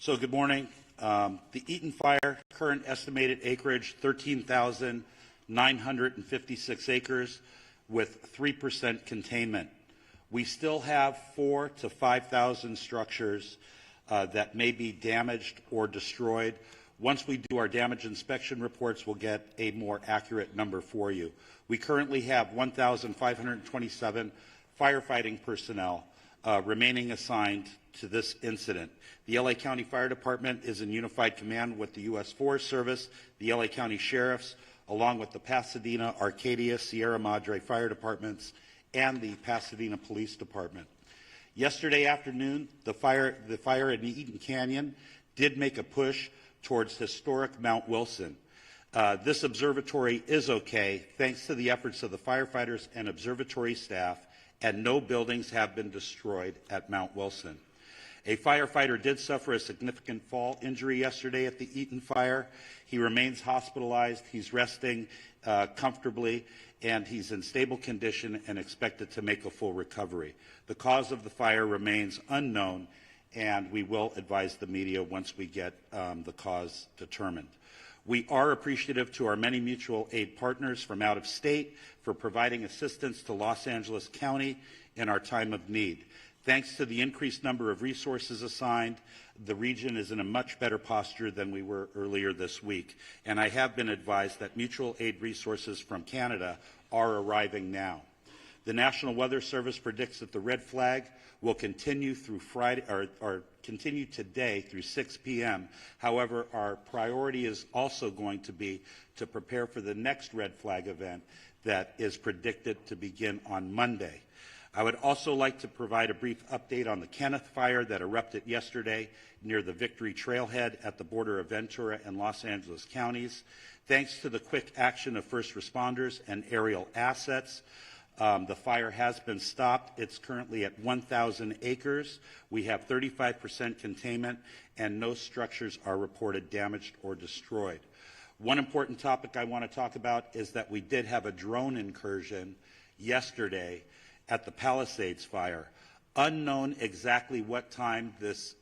So good morning. The Eaton fire, current estimated acreage, 13,956 acres with 3% containment. We still have 4,000 to 5,000 structures that may be damaged or destroyed. Once we do our damage inspection reports, we'll get a more accurate number for you. We currently have 1,527 firefighting personnel remaining assigned to this incident. The LA County Fire Department is in unified command with the U.S. Forest Service, the LA County Sheriffs, along with the Pasadena, Arcadia, Sierra Madre Fire Departments, and the Pasadena Police Department. Yesterday afternoon, the fire in the Eaton Canyon did make a push towards historic Mount Wilson. This observatory is okay, thanks to the efforts of the firefighters and observatory staff, and no buildings have been destroyed at Mount Wilson. A firefighter did suffer a significant fall injury yesterday at the Eaton fire. He remains hospitalized. He's resting comfortably, and he's in stable condition and expected to make a full recovery. The cause of the fire remains unknown, and we will advise the media once we get the cause determined. We are appreciative to our many mutual aid partners from out of state for providing assistance to Los Angeles County in our time of need. Thanks to the increased number of resources assigned, the region is in a much better posture than we were earlier this week. And I have been advised that mutual aid resources from Canada are arriving now. The National Weather Service predicts that the red flag will continue through Friday, or continue today through 6 p.m. However, our priority is also going to be to prepare for the next red flag event that is predicted to begin on Monday. I would also like to provide a brief update on the Kenneth fire that erupted yesterday near the Victory Trailhead at the border of Ventura and Los Angeles counties. Thanks to the quick action of first responders and aerial assets, the fire has been stopped. It's currently at 1,000 acres. We have 35% containment, and no structures are reported damaged or destroyed. One important topic I want to talk about is that we did have a drone incursion yesterday at the Palisades fire. Unknown exactly what time this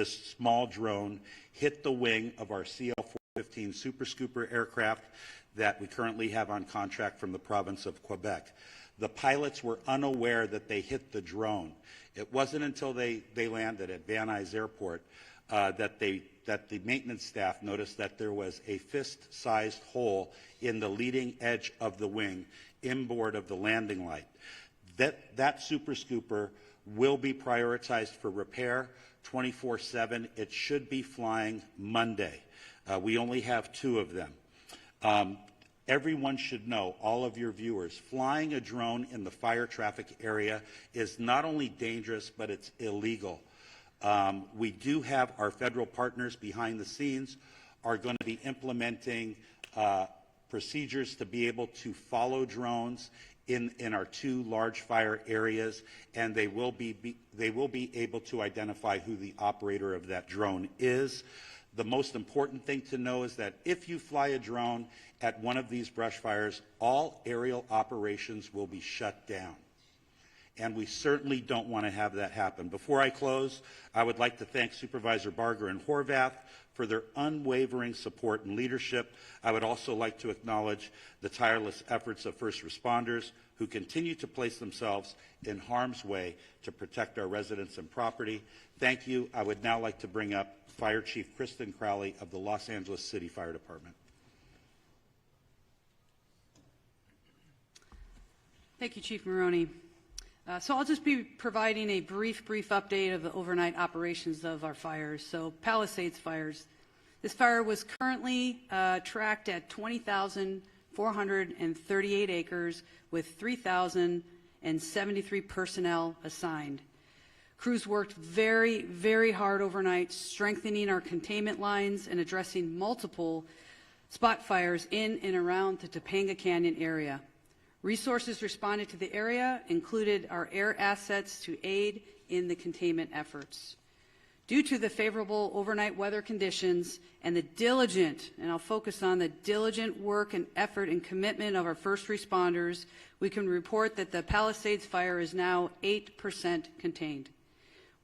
small drone hit the wing of our CL-415 Super Scooper aircraft that we currently have on contract from the province of Quebec. The pilots were unaware that they hit the drone. It wasn't until they landed at Van Nuys Airport that the maintenance staff noticed that there was a fist-sized hole in the leading edge of the wing inboard of the landing light. That Super Scooper will be prioritized for repair 24/7. It should be flying Monday. We only have 2 of them. Everyone should know, all of your viewers, flying a drone in the fire traffic area is not only dangerous, but it's illegal. We do have our federal partners behind the scenes are going to be implementing procedures to be able to follow drones in our 2 large fire areas, and they will be able to identify who the operator of that drone is. The most important thing to know is that if you fly a drone at one of these brush fires, all aerial operations will be shut down. And we certainly don't want to have that happen. Before I close, I would like to thank Supervisor Barger and Horvath for their unwavering support and leadership. I would also like to acknowledge the tireless efforts of first responders who continue to place themselves in harm's way to protect our residents and property. Thank you. I would now like to bring up Fire Chief Kristen Crowley of the Los Angeles City Fire Department. Thank you, Chief Maroney. So I'll just be providing a brief update of the overnight operations of our fires. So Palisades fires. This fire was currently tracked at 20,438 acres with 3,073 personnel assigned. Crews worked very, very hard overnight, strengthening our containment lines and addressing multiple spot fires in and around the Topanga Canyon area. Resources responded to the area included our air assets to aid in the containment efforts. Due to the favorable overnight weather conditions and the diligent, and I'll focus on the diligent work and effort and commitment of our first responders, we can report that the Palisades fire is now 8% contained.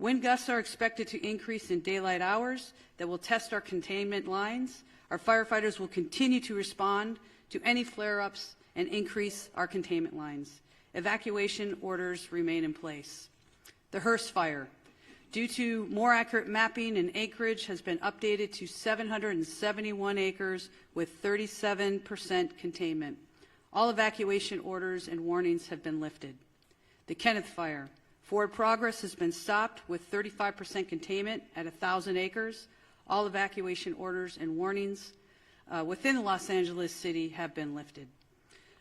Wind gusts are expected to increase in daylight hours that will test our containment lines. Our firefighters will continue to respond to any flare-ups and increase our containment lines. Evacuation orders remain in place. The Hearst fire, due to more accurate mapping and acreage, has been updated to 771 acres with 37% containment. All evacuation orders and warnings have been lifted. The Kenneth fire, forward progress has been stopped with 35% containment at 1,000 acres. All evacuation orders and warnings within Los Angeles City have been lifted.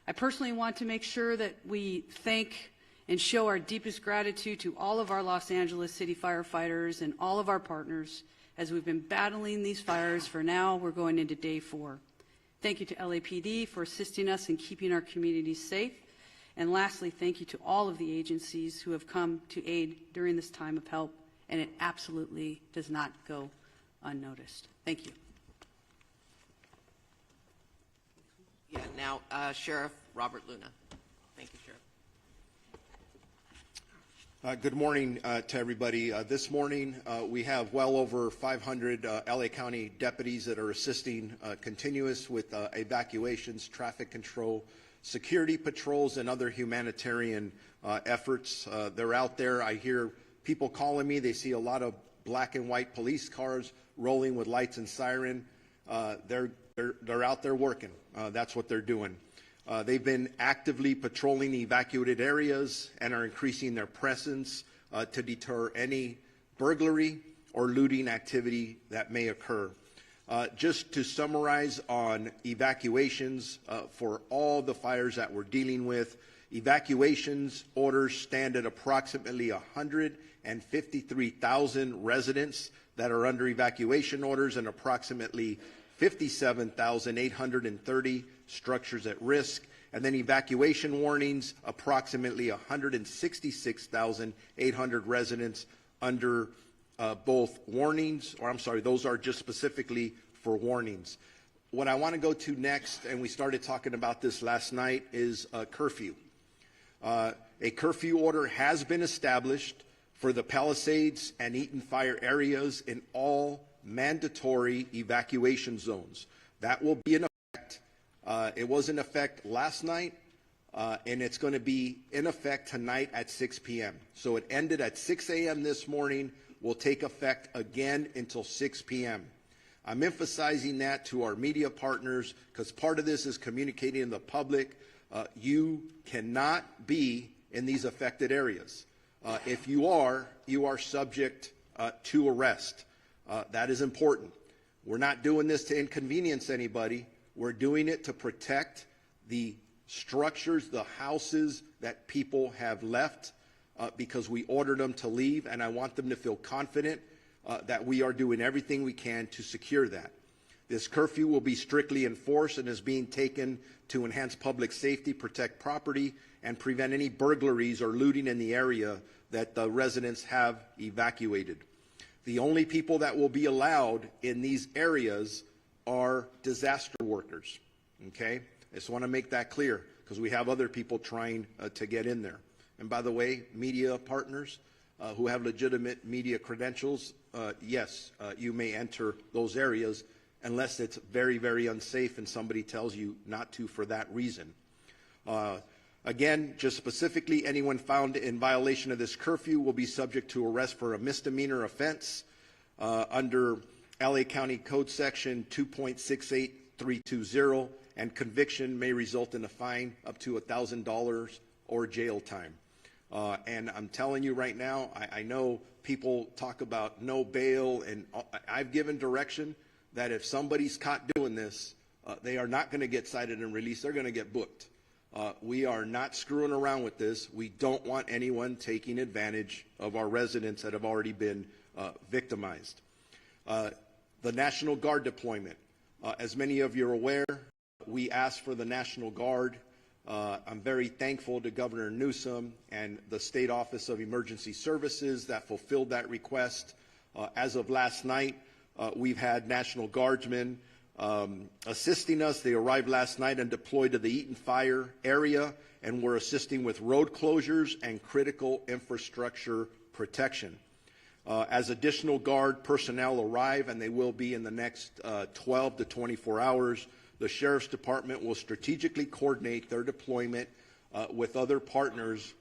I personally want to make sure that we thank and show our deepest gratitude to all of our Los Angeles City firefighters and all of our partners as we've been battling these fires for now. We're going into day 4. Thank you to LAPD for assisting us in keeping our communities safe. And lastly, thank you to all of the agencies who have come to aid during this time of help, and it absolutely does not go unnoticed. Thank you. Yeah, now Sheriff Robert Luna. Thank you, Sheriff. Good morning to everybody. This morning we have well over 500 LA County deputies that are assisting continuous with evacuations, traffic control, security patrols, and other humanitarian efforts. They're out there. I hear people calling me. They see a lot of black and white police cars rolling with lights and siren. They're out there working. That's what they're doing. They've been actively patrolling evacuated areas and are increasing their presence to deter any burglary or looting activity that may occur. Just to summarize on evacuations for all the fires that we're dealing with, evacuations orders stand at approximately 153,000 residents that are under evacuation orders and approximately 57,830 structures at risk, and then evacuation warnings, approximately 166,800 residents under both warnings, or I'm sorry, those are just specifically for warnings. What I want to go to next, and we started talking about this last night, is a curfew. A curfew order has been established for the Palisades and Eaton fire areas in all mandatory evacuation zones. That will be in effect. It was in effect last night, and it's going to be in effect tonight at 6 p.m. So it ended at 6 a.m. this morning, will take effect again until 6 p.m. I'm emphasizing that to our media partners because part of this is communicating to the public. You cannot be in these affected areas. If you are subject to arrest. That is important. We're not doing this to inconvenience anybody. We're doing it to protect the structures, the houses that people have left because we ordered them to leave, and I want them to feel confident that we are doing everything we can to secure that. This curfew will be strictly enforced and is being taken to enhance public safety, protect property, and prevent any burglaries or looting in the area that the residents have evacuated. The only people that will be allowed in these areas are disaster workers, okay? I just want to make that clear because we have other people trying to get in there. And by the way, media partners who have legitimate media credentials, yes, you may enter those areas unless it's very, very unsafe and somebody tells you not to for that reason. Again, just specifically, anyone found in violation of this curfew will be subject to arrest for a misdemeanor offense under LA County Code Section 2.68320, and conviction may result in a fine up to $1,000 or jail time. And I'm telling you right now, I know people talk about no bail, and I've given direction that if somebody's caught doing this, they are not going to get cited and released. They're going to get booked. We are not screwing around with this. We don't want anyone taking advantage of our residents that have already been victimized. The National Guard deployment. As many of you are aware, we asked for the National Guard. I'm very thankful to Governor Newsom and the State Office of Emergency Services that fulfilled that request. As of last night, we've had National Guardsmen assisting us. They arrived last night and deployed to the Eaton fire area, and were assisting with road closures and critical infrastructure protection. As additional guard personnel arrive, and they will be in the next 12 to 24 hours, the Sheriff's Department will strategically coordinate their deployment with other partners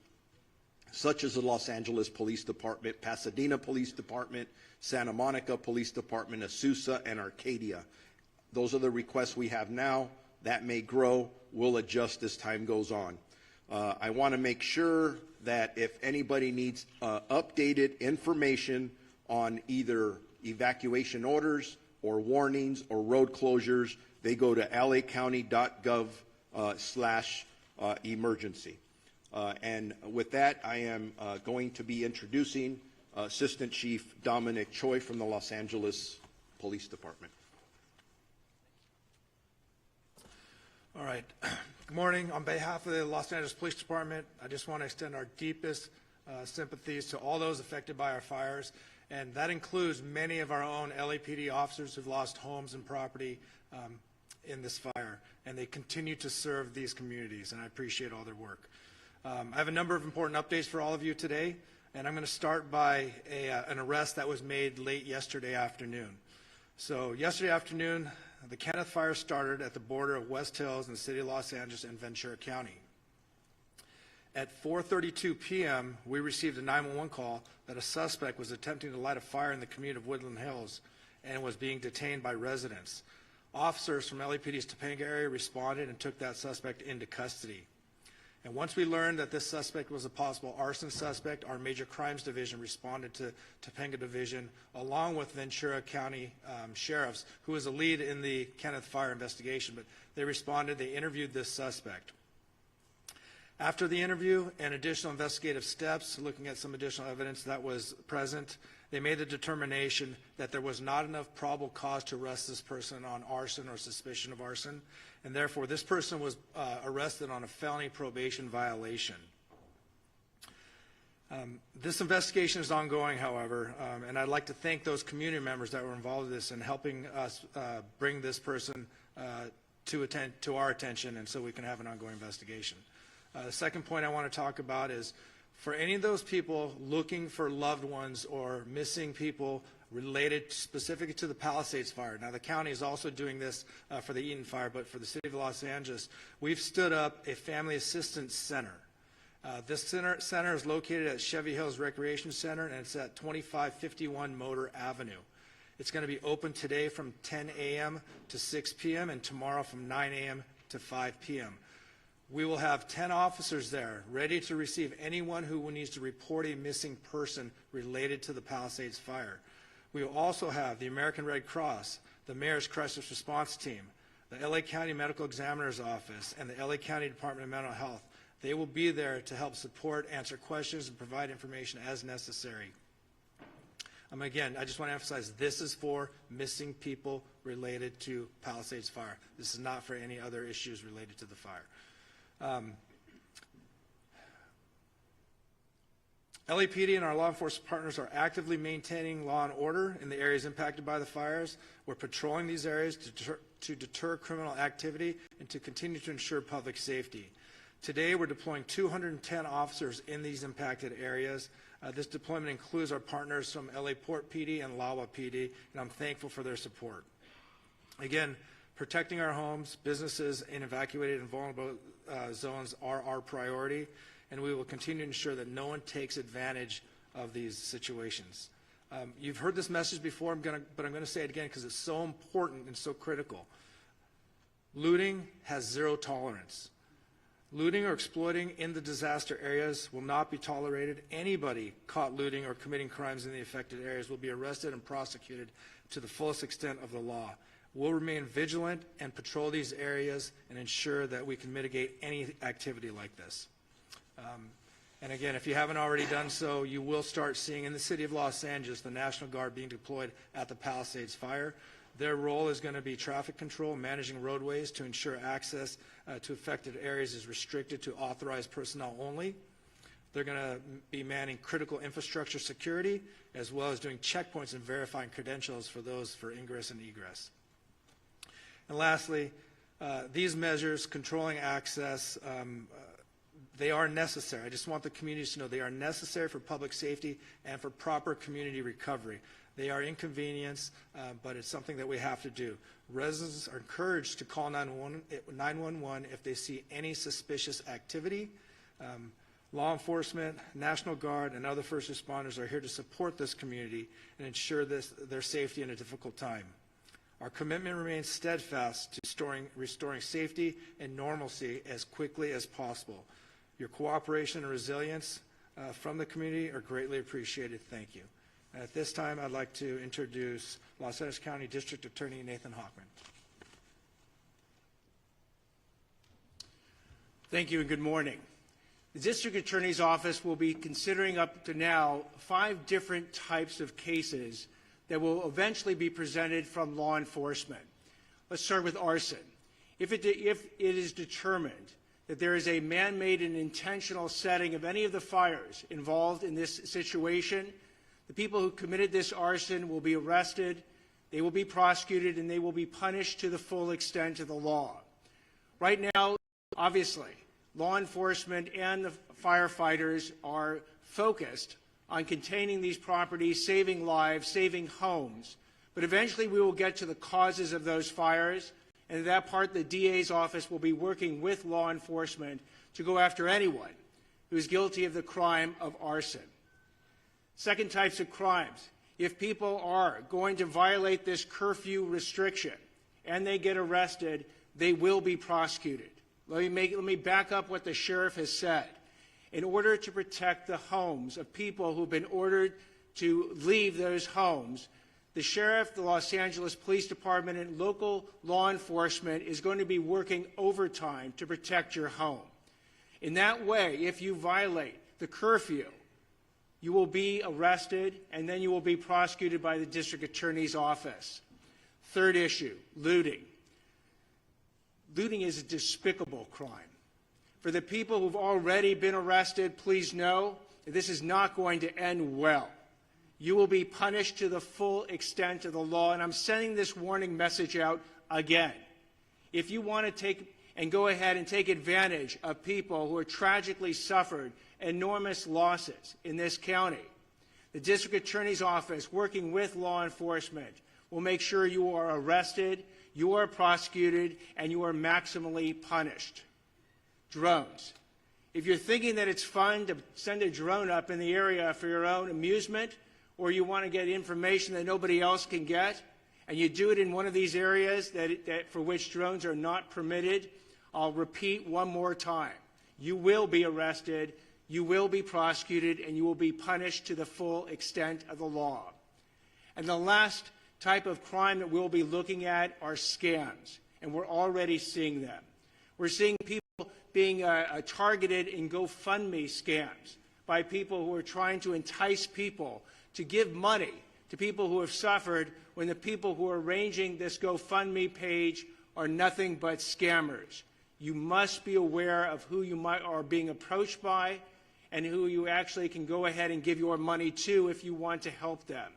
such as the Los Angeles Police Department, Pasadena Police Department, Santa Monica Police Department, Azusa, and Arcadia. Those are the requests we have now. That may grow. We'll adjust as time goes on. I want to make sure that if anybody needs updated information on either evacuation orders or warnings or road closures, they go to lacounty.gov/emergency. And with that, I am going to be introducing Assistant Chief Dominic Choi from the Los Angeles Police Department. All right. Good morning. On behalf of the Los Angeles Police Department, I just want to extend our deepest sympathies to all those affected by our fires, and that includes many of our own LAPD officers who've lost homes and property in this fire, and they continue to serve these communities, and I appreciate all their work. I have a number of important updates for all of you today, and I'm going to start by an arrest that was made late yesterday afternoon. So yesterday afternoon, the Kenneth Fire started at the border of West Hills in the city of Los Angeles and Ventura County. At 4:32 p.m., we received a 911 call that a suspect was attempting to light a fire in the community of Woodland Hills and was being detained by residents. Officers from LAPD's Topanga area responded and took that suspect into custody. And once we learned that this suspect was a possible arson suspect, our Major Crimes Division responded to Topanga Division along with Ventura County sheriffs, who was a lead in the Kenneth Fire investigation. But they responded, they interviewed this suspect. After the interview and additional investigative steps, looking at some additional evidence that was present, they made the determination that there was not enough probable cause to arrest this person on arson or suspicion of arson, and therefore this person was arrested on a felony probation violation. This investigation is ongoing, however, and I'd like to thank those community members that were involved in this and helping us bring this person to our attention, and so we can have an ongoing investigation. The second point I want to talk about is for any of those people looking for loved ones or missing people related specifically to the Palisades fire. Now, the county is also doing this for the Eaton fire, but for the city of Los Angeles, we've stood up a family assistance center. This center is located at Chevy Hills Recreation Center, and it's at 2551 Motor Avenue. It's going to be open today from 10 a.m. to 6 p.m. and tomorrow from 9 a.m. to 5 p.m. We will have 10 officers there ready to receive anyone who needs to report a missing person related to the Palisades fire. We will also have the American Red Cross, the Mayor's Crisis Response Team, the LA County Medical Examiner's Office, and the LA County Department of Mental Health. They will be there to help support, answer questions, and provide information as necessary. Again, I just want to emphasize this is for missing people related to Palisades fire. This is not for any other issues related to the fire. LAPD and our law enforcement partners are actively maintaining law and order in the areas impacted by the fires. We're patrolling these areas to deter criminal activity and to continue to ensure public safety. Today, we're deploying 210 officers in these impacted areas. This deployment includes our partners from LA Port PD and LAWA PD, and I'm thankful for their support. Again, protecting our homes, businesses in evacuated and vulnerable zones are our priority, and we will continue to ensure that no one takes advantage of these situations. You've heard this message before, but I'm going to say it again because it's so important and so critical. Looting has zero tolerance. Looting or exploiting in the disaster areas will not be tolerated. Anybody caught looting or committing crimes in the affected areas will be arrested and prosecuted to the fullest extent of the law. We'll remain vigilant and patrol these areas and ensure that we can mitigate any activity like this. And again, if you haven't already done so, you will start seeing in the city of Los Angeles the National Guard being deployed at the Palisades fire. Their role is going to be traffic control, managing roadways to ensure access to affected areas is restricted to authorized personnel only. They're going to be manning critical infrastructure security, as well as doing checkpoints and verifying credentials for those for ingress and egress. And lastly, these measures controlling access, They are necessary. I just want the communities to know they are necessary for public safety and for proper community recovery. They are inconvenience, but it's something that we have to do. Residents are encouraged to call 911 if they see any suspicious activity. Law enforcement, National Guard, and other first responders are here to support this community and ensure their safety in a difficult time. Our commitment remains steadfast to restoring safety and normalcy as quickly as possible. Your cooperation and resilience from the community are greatly appreciated. Thank you. At this time, I'd like to introduce Los Angeles County District Attorney Nathan Hochman. Thank you and good morning. The District Attorney's Office will be considering up to now 5 different types of cases that will eventually be presented from law enforcement. Let's start with arson. If it is determined that there is a man-made and intentional setting of any of the fires involved in this situation, the people who committed this arson will be arrested, they will be prosecuted, and they will be punished to the full extent of the law. Right now, obviously, law enforcement and the firefighters are focused on containing these properties, saving lives, saving homes. But eventually we will get to the causes of those fires, and at that part the DA's office will be working with law enforcement to go after anyone who is guilty of the crime of arson. Second types of crimes. If people are going to violate this curfew restriction and they get arrested, they will be prosecuted. Let me back up what the sheriff has said. In order to protect the homes of people who have been ordered to leave those homes, the sheriff, the Los Angeles Police Department, and local law enforcement is going to be working overtime to protect your home. In that way, if you violate the curfew, you will be arrested and then you will be prosecuted by the district attorney's office. Third issue, looting. Looting is a despicable crime. For the people who've already been arrested, please know that this is not going to end well. You will be punished to the full extent of the law, and I'm sending this warning message out again. If you want to go ahead and take advantage of people who have tragically suffered enormous losses in this county, the district attorney's office, working with law enforcement, will make sure you are arrested, you are prosecuted, and you are maximally punished. Drones. If you're thinking that it's fun to send a drone up in the area for your own amusement, or you want to get information that nobody else can get, and you do it in one of these areas for which drones are not permitted, I'll repeat one more time. You will be arrested, you will be prosecuted, and you will be punished to the full extent of the law. And the last type of crime that we'll be looking at are scams, and we're already seeing them. We're seeing people being targeted in GoFundMe scams by people who are trying to entice people to give money to people who have suffered, when the people who are arranging this GoFundMe page are nothing but scammers. You must be aware of who you are being approached by and who you actually can go ahead and give your money to if you want to help them.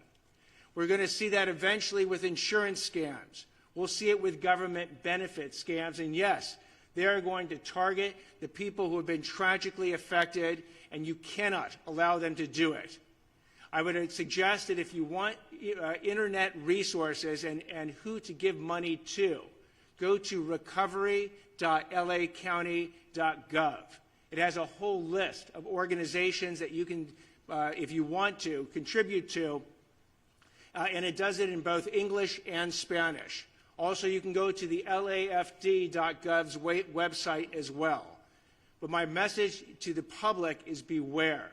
We're going to see that eventually with insurance scams. We'll see it with government benefit scams. And yes, they are going to target the people who have been tragically affected, and you cannot allow them to do it. I would suggest that if you want internet resources and who to give money to, go to recovery.lacounty.gov. It has a whole list of organizations that you can, if you want to, contribute to, and it does it in both English and Spanish. Also, you can go to the LAFD.gov's website as well. But my message to the public is beware.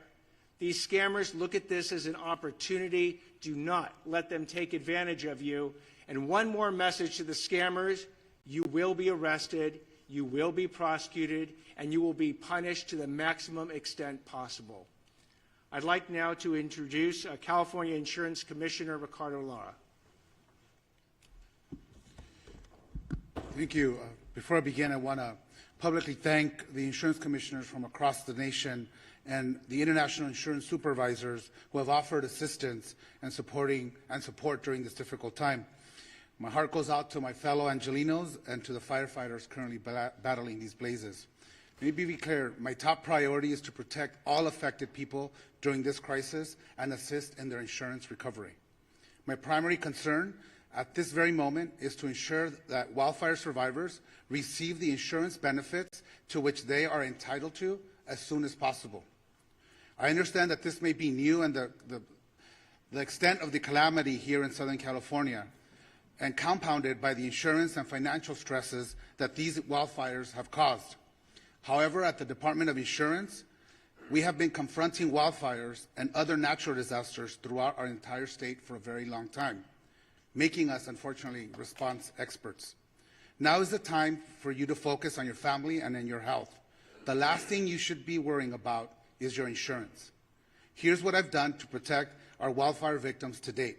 These scammers look at this as an opportunity. Do not let them take advantage of you. And one more message to the scammers: you will be arrested, you will be prosecuted, and you will be punished to the maximum extent possible. I'd like now to introduce California Insurance Commissioner Ricardo Lara. Thank you. Before I begin, I want to publicly thank the insurance commissioners from across the nation and the international insurance supervisors who have offered assistance and support during this difficult time. My heart goes out to my fellow Angelinos and to the firefighters currently battling these blazes. Let me be clear, my top priority is to protect all affected people during this crisis and assist in their insurance recovery. My primary concern at this very moment is to ensure that wildfire survivors receive the insurance benefits to which they are entitled to as soon as possible. I understand that this may be new and the extent of the calamity here in Southern California and compounded by the insurance and financial stresses that these wildfires have caused. However, at the Department of Insurance, we have been confronting wildfires and other natural disasters throughout our entire state for a very long time, making us, unfortunately, response experts. Now is the time for you to focus on your family and on your health. The last thing you should be worrying about is your insurance. Here's what I've done to protect our wildfire victims to date.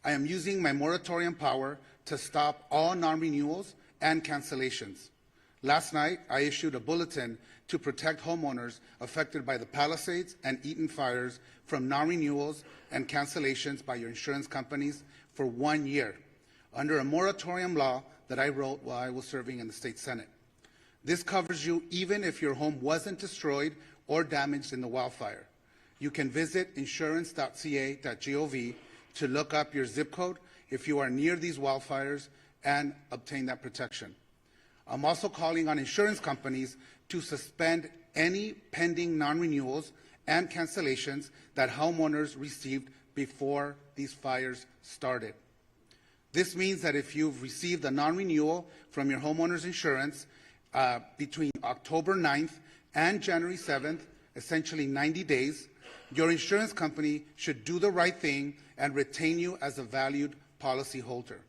I am using my moratorium power to stop all non-renewals and cancellations. Last night, I issued a bulletin to protect homeowners affected by the Palisades and Eaton fires from non-renewals and cancellations by your insurance companies for 1 year, under a moratorium law that I wrote while I was serving in the state Senate. This covers you even if your home wasn't destroyed or damaged in the wildfire. You can visit insurance.ca.gov to look up your zip code if you are near these wildfires and obtain that protection. I'm also calling on insurance companies to suspend any pending non-renewals and cancellations that homeowners received before these fires started. This means that if you've received a non-renewal from your homeowner's insurance between October 9th and January 7th, essentially 90 days, your insurance company should do the right thing and retain you as a valued policyholder.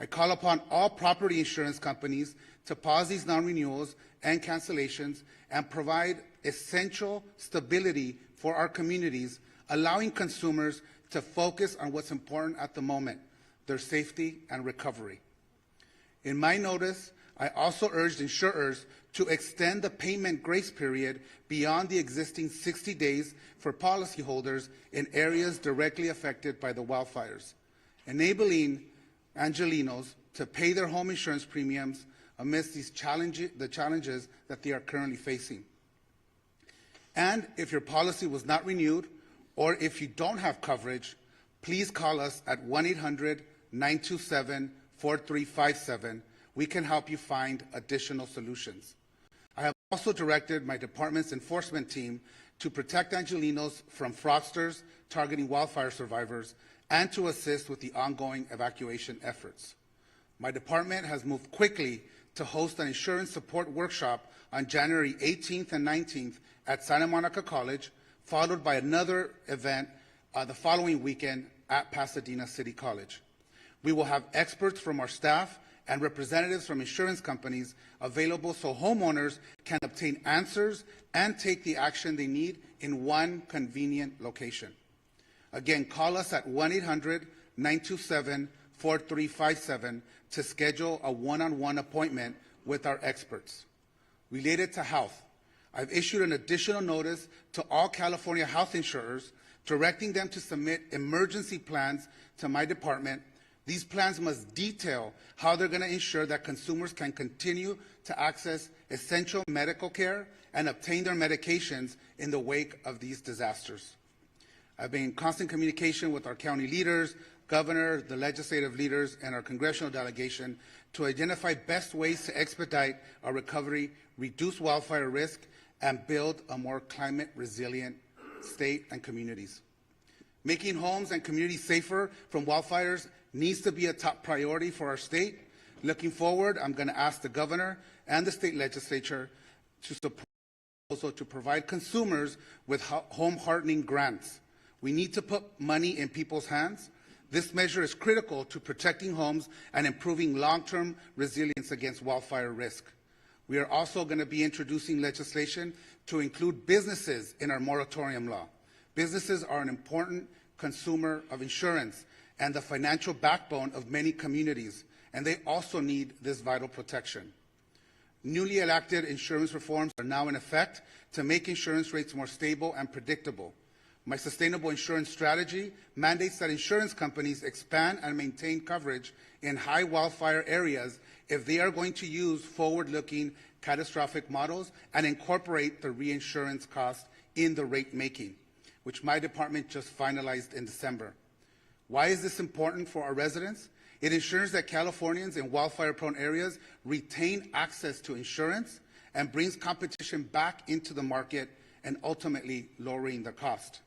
I call upon all property insurance companies to pause these non-renewals and cancellations and provide essential stability for our communities, allowing consumers to focus on what's important at the moment, their safety and recovery. In my notice, I also urged insurers to extend the payment grace period beyond the existing 60 days for policyholders in areas directly affected by the wildfires, enabling Angelenos to pay their home insurance premiums amidst the challenges that they are currently facing. And if your policy was not renewed, or if you don't have coverage, please call us at 1-800-927-4357. We can help you find additional solutions. I have also directed my department's enforcement team to protect Angelenos from fraudsters targeting wildfire survivors and to assist with the ongoing evacuation efforts. My department has moved quickly to host an insurance support workshop on January 18th and 19th at Santa Monica College, followed by another event the following weekend at Pasadena City College. We will have experts from our staff and representatives from insurance companies available so homeowners can obtain answers and take the action they need in one convenient location. Again, call us at 1-800-927-4357 to schedule a one-on-one appointment with our experts. Related to health, I've issued an additional notice to all California health insurers directing them to submit emergency plans to my department. These plans must detail how they're going to ensure that consumers can continue to access essential medical care and obtain their medications in the wake of these disasters. I've been in constant communication with our county leaders, governor, the legislative leaders, and our congressional delegation to identify best ways to expedite our recovery, reduce wildfire risk, and build a more climate resilient state and communities. Making homes and communities safer from wildfires needs to be a top priority for our state. Looking forward, I'm going to ask the governor and the state legislature to support also to provide consumers with home hardening grants. We need to put money in people's hands. This measure is critical to protecting homes and improving long-term resilience against wildfire risk. We are also going to be introducing legislation to include businesses in our moratorium law. Businesses are an important consumer of insurance and the financial backbone of many communities, and they also need this vital protection. Newly enacted insurance reforms are now in effect to make insurance rates more stable and predictable. My sustainable insurance strategy mandates that insurance companies expand and maintain coverage in high wildfire areas if they are going to use forward-looking catastrophic models and incorporate the reinsurance cost in the rate making, which my department just finalized in December. Why is this important for our residents? It ensures that Californians in wildfire-prone areas retain access to insurance and brings competition back into the market and ultimately lowering the cost.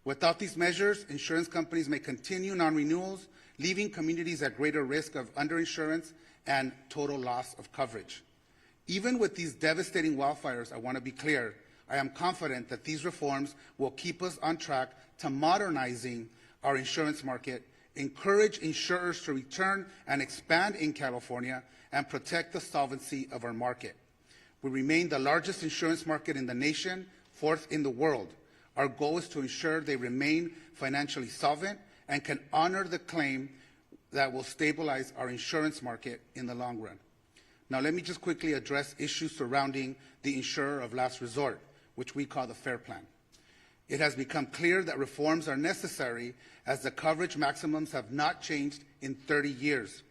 Without these measures, insurance companies may continue non-renewals, leaving communities at greater risk of underinsurance and total loss of coverage. Even with these devastating wildfires, I want to be clear, I am confident that these reforms will keep us on track to modernizing our insurance market, encourage insurers to return and expand in California, and protect the solvency of our market. We remain the largest insurance market in the nation, fourth in the world. Our goal is to ensure they remain financially solvent and can honor the claim that will stabilize our insurance market in the long run. Now, let me just quickly address issues surrounding the insurer of last resort, which we call the FAIR Plan. It has become clear that reforms are necessary as the coverage maximums have not changed in 30 years.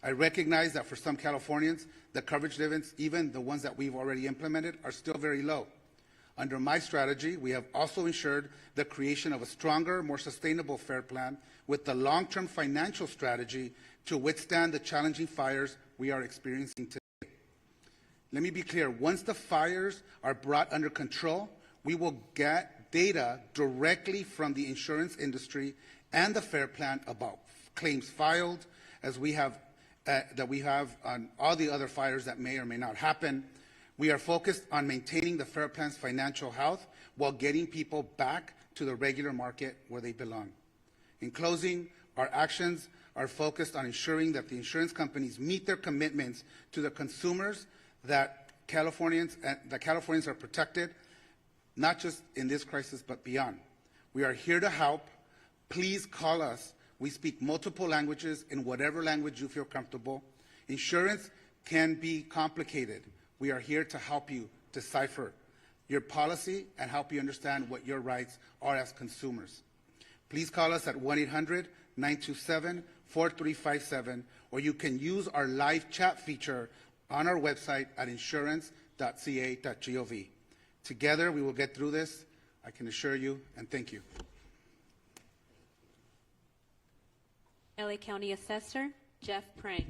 I recognize that for some Californians, the coverage limits, even the ones that we've already implemented, are still very low. Under my strategy, we have also ensured the creation of a stronger, more sustainable FAIR Plan with the long-term financial strategy to withstand the challenging fires we are experiencing today. Let me be clear, once the fires are brought under control, we will get data directly from the insurance industry and the FAIR Plan about claims filed, as we have that we have on all the other fires that may or may not happen. We are focused on maintaining the FAIR Plan's financial health while getting people back to the regular market where they belong. In closing, our actions are focused on ensuring that the insurance companies meet their commitments to the consumers, that Californians are protected, not just in this crisis, but beyond. We are here to help. Please call us. We speak multiple languages in whatever language you feel comfortable. Insurance can be complicated. We are here to help you decipher your policy and help you understand what your rights are as consumers. Please call us at 1-800-927-4357, or you can use our live chat feature on our website at insurance.ca.gov. Together, we will get through this, I can assure you, and thank you. LA County Assessor Jeff Prang.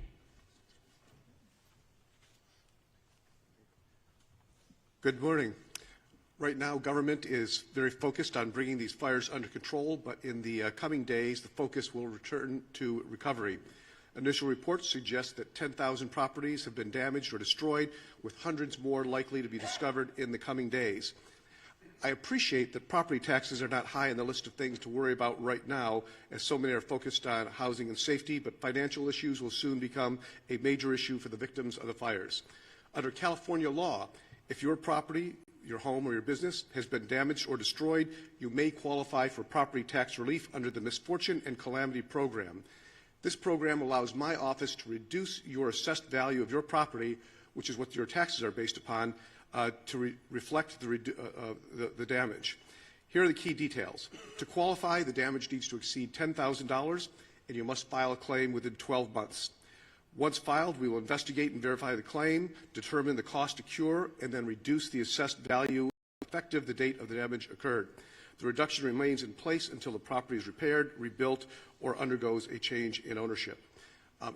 Good morning. Right now, government is very focused on bringing these fires under control, but in the coming days, the focus will return to recovery. Initial reports suggest that 10,000 properties have been damaged or destroyed, with hundreds more likely to be discovered in the coming days. I appreciate that property taxes are not high on the list of things to worry about right now, as so many are focused on housing and safety, but financial issues will soon become a major issue for the victims of the fires. Under California law, if your property, your home or your business has been damaged or destroyed, you may qualify for property tax relief under the Misfortune and Calamity Program. This program allows my office to reduce your assessed value of your property, which is what your taxes are based upon, to reflect the damage. Here are the key details. To qualify, the damage needs to exceed $10,000, and you must file a claim within 12 months. Once filed, we will investigate and verify the claim, determine the cost to cure, and then reduce the assessed value effective the date of the damage occurred. The reduction remains in place until the property is repaired, rebuilt, or undergoes a change in ownership.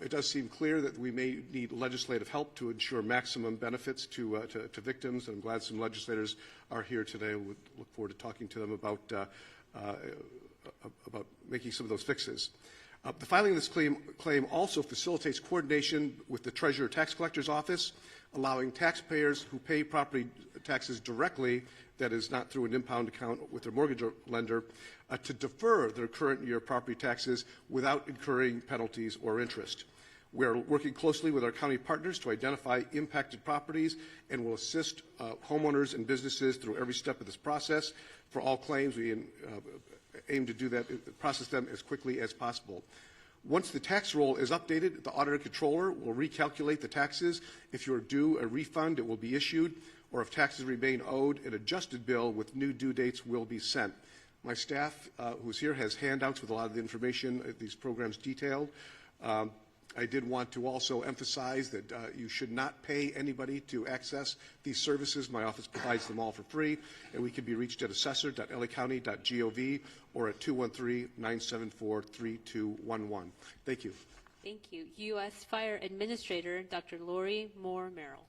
It does seem clear that we may need legislative help to ensure maximum benefits to victims, and I'm glad some legislators are here today. We look forward to talking to them about making some of those fixes. The filing of this claim also facilitates coordination with the Treasurer Tax Collector's Office, allowing taxpayers who pay property taxes directly, that is not through an impound account with their mortgage lender, to defer their current year property taxes without incurring penalties or interest. We are working closely with our county partners to identify impacted properties and will assist homeowners and businesses through every step of this process. For all claims, we aim to do that, process them as quickly as possible. Once the tax roll is updated, the auditor controller will recalculate the taxes. If you're due a refund, it will be issued, or if taxes remain owed, an adjusted bill with new due dates will be sent. My staff, who's here, has handouts with a lot of the information, these programs detailed. I did want to also emphasize that you should not pay anybody to access these services. My office provides them all for free, and we can be reached at assessor.lacounty.gov or at 213-974-3211. Thank you. Thank you. U.S. Fire Administrator Dr. Lori Moore Merrill.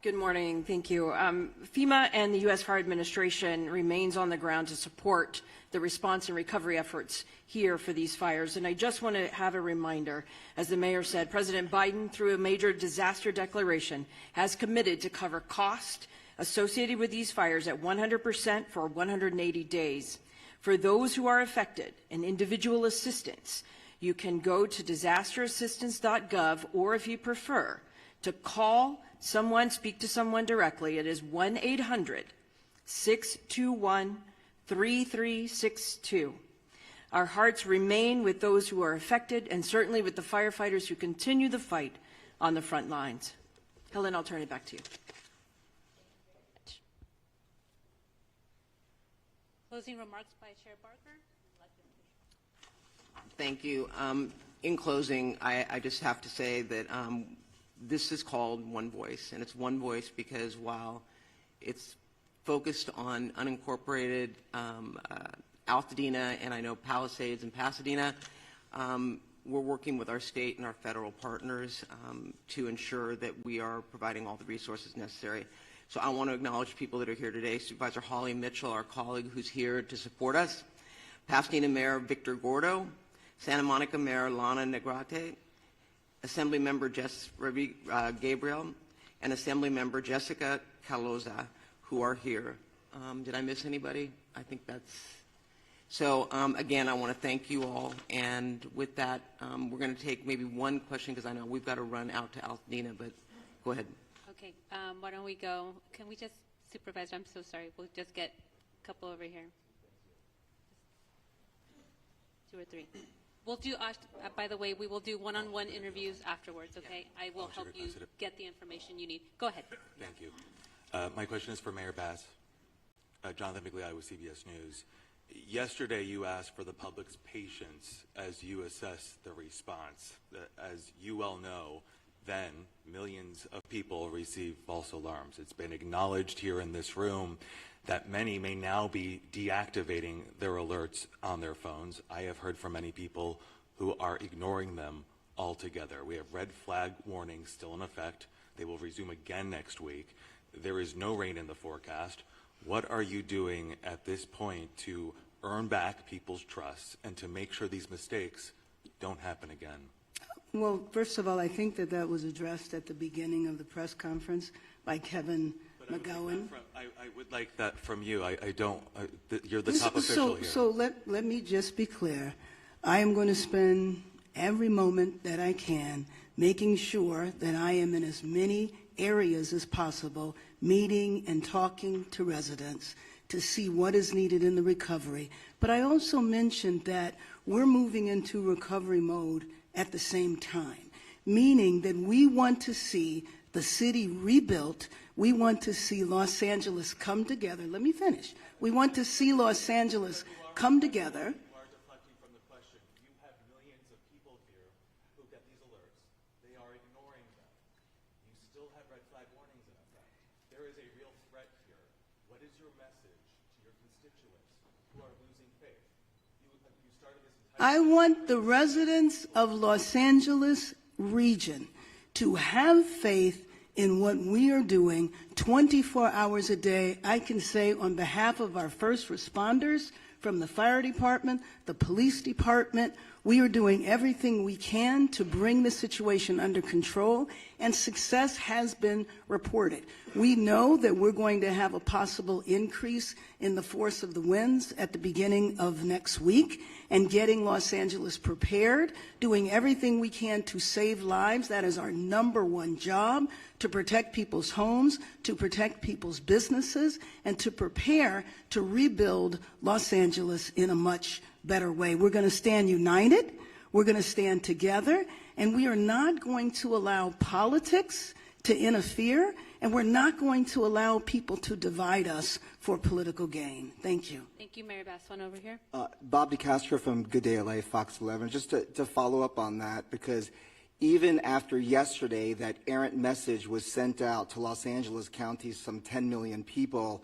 Good morning. Thank you. FEMA and the U.S. Fire Administration remains on the ground to support the response and recovery efforts here for these fires. And I just want to have a reminder, as the mayor said, President Biden, through a major disaster declaration, has committed to cover cost associated with these fires at 100% for 180 days. For those who are affected and individual assistance, you can go to disasterassistance.gov, or if you prefer, to call someone, speak to someone directly. It is 1-800-621-3362. Our hearts remain with those who are affected, and certainly with the firefighters who continue the fight on the front lines. Helen, I'll turn it back to you. Closing remarks by Chair Barker. Thank you. In closing, I just have to say that this is called One Voice, and it's One Voice because while it's focused on unincorporated Altadena and I know Palisades and Pasadena, we're working with our state and our federal partners to ensure that we are providing all the resources necessary. So I want to acknowledge people that are here today. Supervisor Holly Mitchell, our colleague who's here to support us. Pasadena Mayor Victor Gordo. Santa Monica Mayor Lana Negrete. Assembly Member Jess Gabriel, and Assembly Member Jessica Caloza, who are here. Did I miss anybody? I think that's... So, again, I want to thank you all, and with that, we're going to take maybe one question, because I know we've got to run out to Altadena, but go ahead. Okay, why don't we go? Can we just, Supervisor, I'm so sorry, we'll just get a couple over here. 2 or 3. We'll do, by the way, we will do one-on-one interviews afterwards, okay? I will help you get the information you need. Go ahead. Thank you. My question is for Mayor Bass. Jonathan Migliai with CBS News. Yesterday, you asked for the public's patience as you assess the response. As you well know, then millions of people receive false alarms. It's been acknowledged here in this room that many may now be deactivating their alerts on their phones. I have heard from many people who are ignoring them altogether. We have red flag warnings still in effect. They will resume again next week. There is no rain in the forecast. What are you doing at this point to earn back people's trust and to make sure these mistakes don't happen again? Well, first of all, I think that was addressed at the beginning of the press conference by Kevin McGowan. I would like that from you. I don't. You're the top official here. So let me just be clear. I am going to spend every moment that I can making sure that I am in as many areas as possible, meeting and talking to residents to see what is needed in the recovery. But I also mentioned that we're moving into recovery mode at the same time, meaning that we want to see the city rebuilt. We want to see Los Angeles come together. Let me finish. We want to see Los Angeles come together. You are deflecting from the question. You have millions of people here who get these alerts. They are ignoring them. You still have red flag warnings in effect. There is a real threat here. What is your message to your constituents who are losing faith? You started this entire... I want the residents of Los Angeles region to have faith in what we are doing 24 hours a day. I can say on behalf of our first responders from the fire department, the police department, we are doing everything we can to bring the situation under control, and success has been reported. We know that we're going to have a possible increase in the force of the winds at the beginning of next week, and getting Los Angeles prepared, doing everything we can to save lives. That is our #1 job, to protect people's homes, to protect people's businesses, and to prepare to rebuild Los Angeles in a much better way. We're going to stand united, we're going to stand together, and we are not going to allow politics to interfere, and we're not going to allow people to divide us for political gain. Thank you. Thank you, Mayor Bass. One over here. Bob DeCastro from Good Day LA, Fox 11. Just to follow up on that, because even after yesterday that errant message was sent out to Los Angeles County's some 10 million people,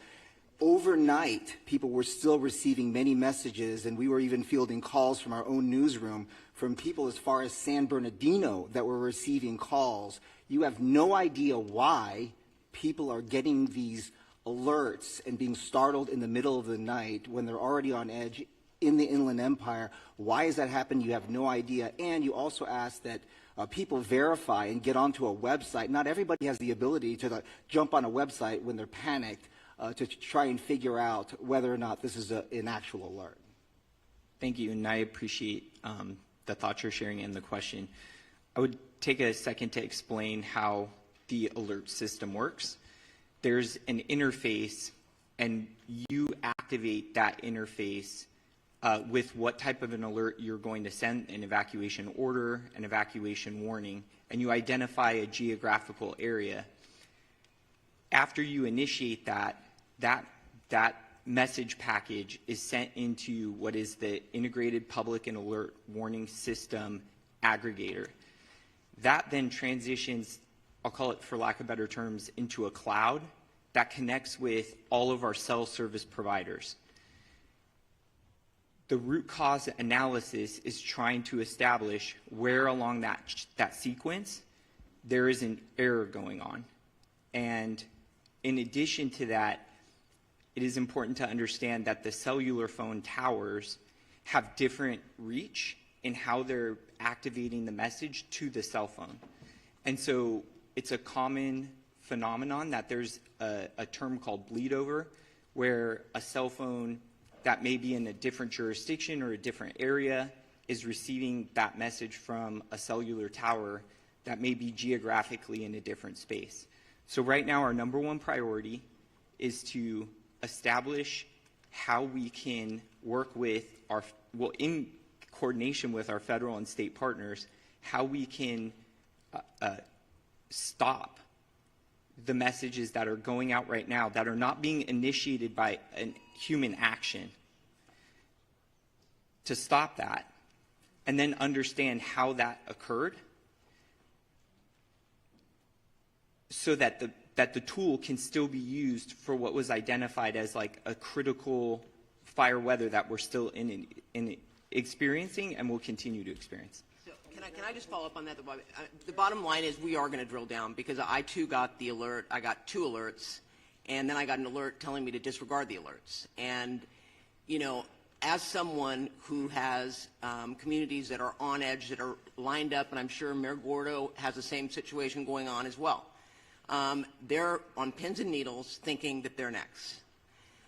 overnight people were still receiving many messages, and we were even fielding calls from our own newsroom from people as far as San Bernardino that were receiving calls. You have no idea why people are getting these alerts and being startled in the middle of the night when they're already on edge in the Inland Empire. Why has that happened? You have no idea. And you also ask that people verify and get onto a website. Not everybody has the ability to jump on a website when they're panicked to try and figure out whether or not this is an actual alert. Thank you, and I appreciate the thoughts you're sharing and the question. I would take a second to explain how the alert system works. There's an interface, and you activate that interface with what type of an alert you're going to send, an evacuation order, an evacuation warning, and you identify a geographical area. After you initiate that message package is sent into what is the Integrated Public and Alert Warning System aggregator. That then transitions, I'll call it for lack of better terms, into a cloud that connects with all of our cell service providers. The root cause analysis is trying to establish where along that sequence there is an error going on. And in addition to that, it is important to understand that the cellular phone towers have different reach in how they're activating the message to the cell phone. And so it's a common phenomenon that there's a term called bleed over, where a cell phone that may be in a different jurisdiction or a different area is receiving that message from a cellular tower that may be geographically in a different space. So right now our number one priority is to establish how we can work with in coordination with our federal and state partners, how we can stop the messages that are going out right now that are not being initiated by a human action, to stop that, and then understand how that occurred so that the tool can still be used for what was identified as like a critical fire weather that we're still in experiencing and will continue to experience. So can I just follow up on that? The bottom line is we are going to drill down, because I too got the alert. I got 2 alerts, and then I got an alert telling me to disregard the alerts. And, you know, as someone who has communities that are on edge, that are lined up, and I'm sure Mayor Gordo has the same situation going on as well. They're on pins and needles thinking that they're next.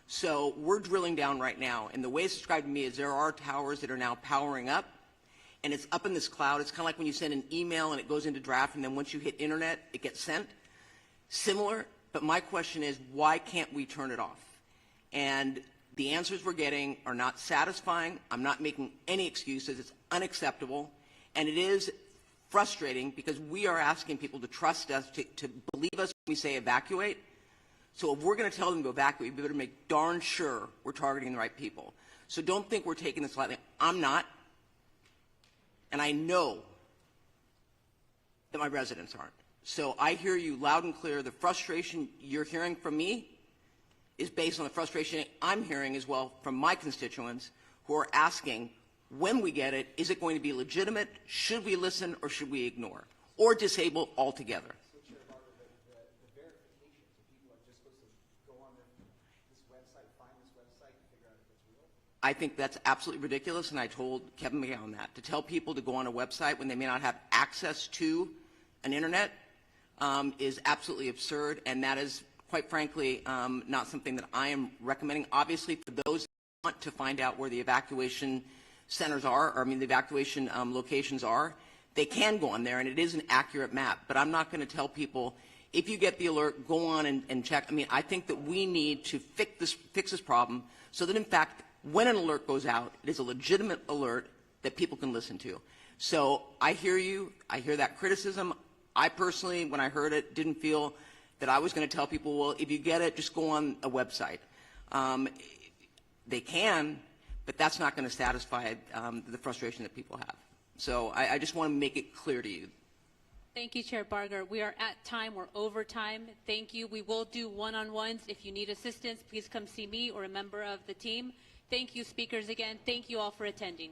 So we're drilling down right now, and the way it's described to me is there are towers that are now powering up, and it's up in this cloud. It's kind of like when you send an email and it goes into draft, and then once you hit internet, it gets sent. Similar, but my question is, why can't we turn it off? And the answers we're getting are not satisfying. I'm not making any excuses. It's unacceptable, and it is frustrating because we are asking people to trust us, to believe us when we say evacuate. So if we're going to tell them to evacuate, we better make darn sure we're targeting the right people. So don't think we're taking this lightly. I'm not. And I know that my residents aren't. So I hear you loud and clear. The frustration you're hearing from me is based on the frustration I'm hearing as well from my constituents who are asking, when we get it, is it going to be legitimate? Should we listen or should we ignore? Or disable altogether? I think that's absolutely ridiculous, and I told Kevin McGowan that. To tell people to go on a website when they may not have access to an internet is absolutely absurd, and that is, quite frankly, not something that I am recommending. Obviously, for those who want to find out where the evacuation centers are, or the evacuation locations are, they can go on there, and it is an accurate map. But I'm not going to tell people, if you get the alert, go on and check. I think that we need to fix this problem so that, in fact, when an alert goes out, it is a legitimate alert that people can listen to. So I hear you. I hear that criticism. I personally, when I heard it, didn't feel that I was going to tell people, well, if you get it, just go on a website. They can, but that's not going to satisfy the frustration that people have. So I just want to make it clear to you. Thank you, Chair Barger. We are at time. We're over time. Thank you. We will do one-on-ones. If you need assistance, please come see me or a member of the team. Thank you, speakers, again. Thank you all for attending.